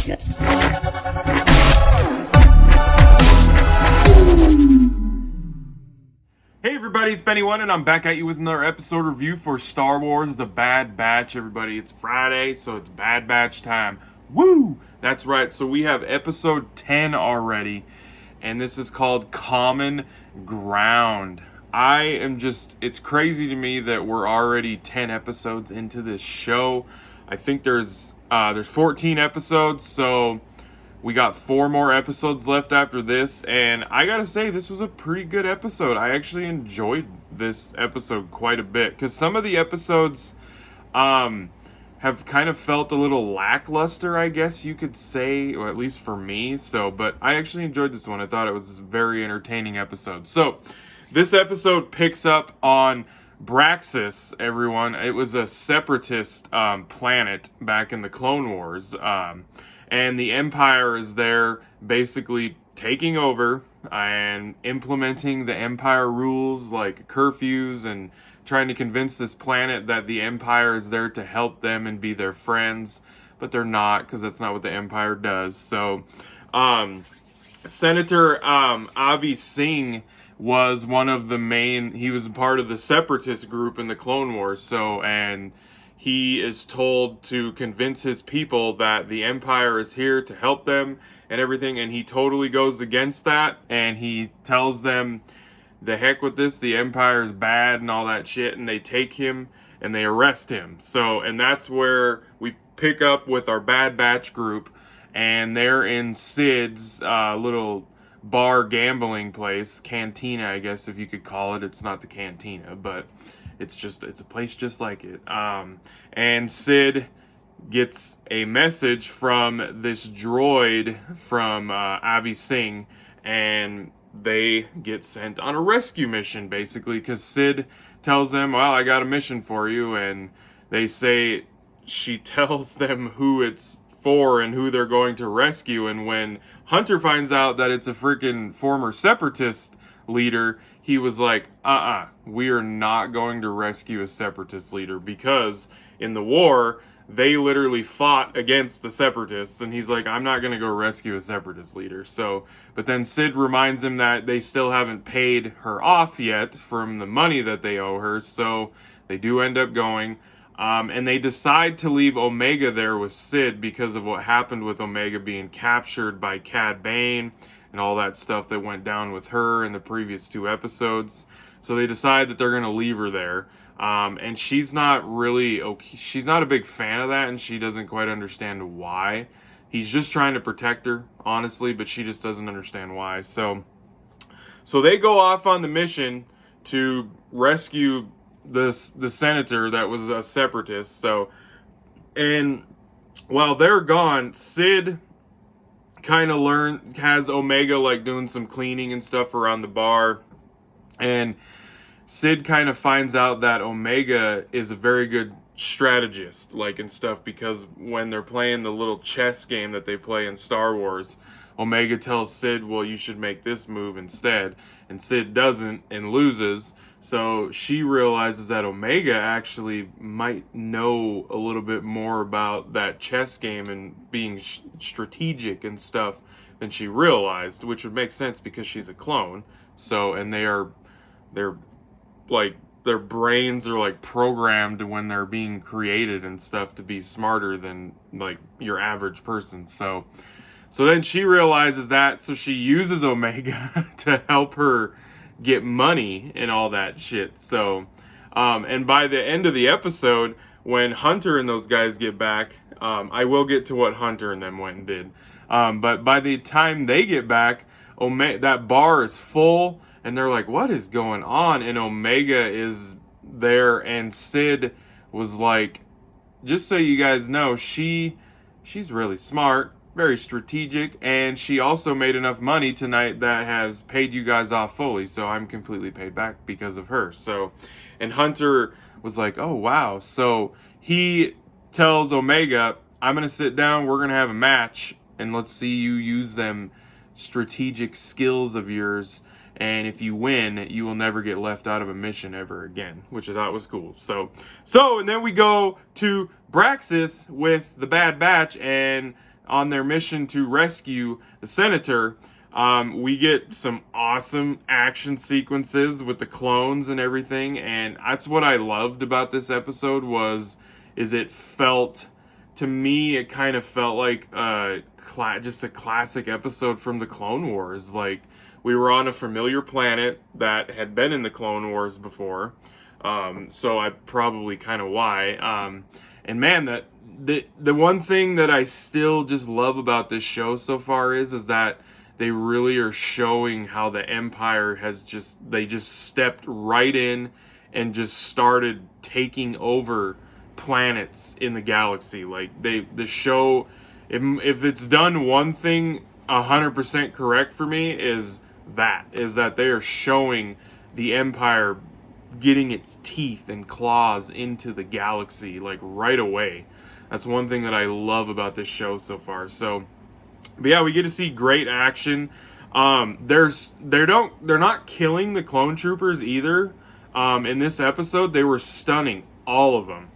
Omega. Hey everybody, it's Benny One, and I'm back at you with another episode review for Star Wars The Bad Batch. Everybody, it's Friday, so it's Bad Batch time. Woo! That's right, so we have episode 10 already, and this is called Common Ground. It's crazy to me that we're already 10 episodes into this show. I think there's 14 episodes, so we got 4 more episodes left after this, and I gotta say, this was a pretty good episode. I actually enjoyed this episode quite a bit, because some of the episodes have kind of felt a little lackluster, I guess you could say, or at least for me. But I actually enjoyed this one. I thought it was a very entertaining episode. So, this episode picks up on Braxis, everyone. It was a separatist planet back in the Clone Wars, and the Empire is there basically taking over and implementing the Empire rules like curfews and trying to convince this planet that the Empire is there to help them and be their friends. But they're not, because that's not what the Empire does. So, Senator Avi Singh was one of the he was a part of the separatist group in the Clone Wars. And he is told to convince his people that the Empire is here to help them and everything, and he totally goes against that, and he tells them, the heck with this, the Empire is bad and all that shit, and they take him and they arrest him. And that's where we pick up with our Bad Batch group, and they're in Sid's little bar gambling place, cantina, I guess if you could call it. It's not the cantina, but it's a place just like it. And Sid gets a message from this droid from Avi Singh, and they get sent on a rescue mission, basically, because Sid tells them, well, I got a mission for you, and they say, she tells them who it's for and who they're going to rescue, and when Hunter finds out that it's a freaking former separatist leader, he was like, we are not going to rescue a separatist leader, because in the war, they literally fought against the separatists, and he's like, I'm not going to go rescue a separatist leader. But then Sid reminds him that they still haven't paid her off yet from the money that they owe her, so they do end up going. And they decide to leave Omega there with Sid because of what happened with Omega being captured by Cad Bane and all that stuff that went down with her in the previous 2 episodes. So they decide that they're going to leave her there. And she's not really okay. She's not a big fan of that, and she doesn't quite understand why. He's just trying to protect her, honestly, but she just doesn't understand why. So they go off on the mission to rescue the senator that was a separatist. And while they're gone, Sid kind of has Omega like doing some cleaning and stuff around the bar, and Sid kind of finds out that Omega is a very good strategist, like, and stuff, because when they're playing the little chess game that they play in Star Wars, Omega tells Sid, well, you should make this move instead, and Sid doesn't and loses. So she realizes that Omega actually might know a little bit more about that chess game and being strategic and stuff than she realized, which would make sense because she's a clone. And they're like, their brains are like programmed when they're being created and stuff to be smarter than like your average person. So then she realizes that, so she uses Omega to help her get money and all that shit. And by the end of the episode, when Hunter and those guys get back, I will get to what Hunter and them went and did. But by the time they get back, that bar is full, and they're like, what is going on? And Omega is there, and Sid was like, just so you guys know, she's really smart, very strategic, and she also made enough money tonight that has paid you guys off fully, so I'm completely paid back because of her. And Hunter was like, oh, wow. So he tells Omega, I'm going to sit down, we're going to have a match, and let's see you use them strategic skills of yours, and if you win, you will never get left out of a mission ever again, which I thought was cool. And then we go to Braxis with the Bad Batch, and on their mission to rescue the senator. We get some awesome action sequences with the clones and everything, and that's what I loved about this episode is it felt, to me, it kind of felt like just a classic episode from the Clone Wars. Like, we were on a familiar planet that had been in the Clone Wars before, so I probably kind of why. And man, that the one thing that I still just love about this show so far is that they really are showing how the Empire they just stepped right in and just started taking over planets in the galaxy. Like, the show, if it's done one thing 100% correct for me, is that they are showing the Empire getting its teeth and claws into the galaxy, like, right away. That's one thing that I love about this show so far. So, but yeah, we get to see great action. They're not killing the clone troopers either. In this episode, they were stunning all of them.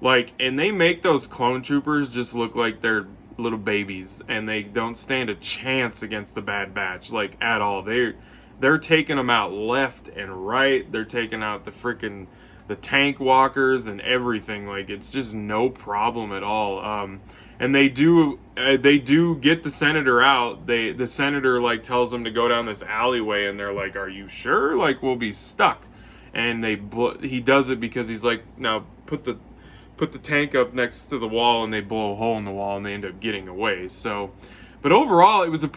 Like, and they make those clone troopers just look like they're little babies, and they don't stand a chance against the Bad Batch, like, at all. They're taking them out left and right. They're taking out the tank walkers and everything. Like, it's just no problem at all. And they do get the senator out. The senator, like, tells them to go down this alleyway, and they're like, "Are you sure? Like, we'll be stuck." And he does it because he's like, "Now put the tank up next to the wall," and they blow a hole in the wall, and they end up getting away. So, but overall, it was I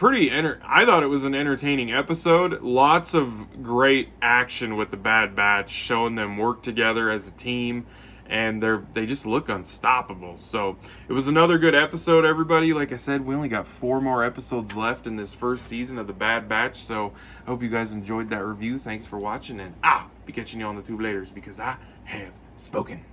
thought it was an entertaining episode. Lots of great action with the Bad Batch, showing them work together as a team, and they just look unstoppable. So it was another good episode, everybody. Like I said, we only got 4 more episodes left in this first season of the Bad Batch. So I hope you guys enjoyed that review. Thanks for watching, and be catching you on the tube later, because I have spoken.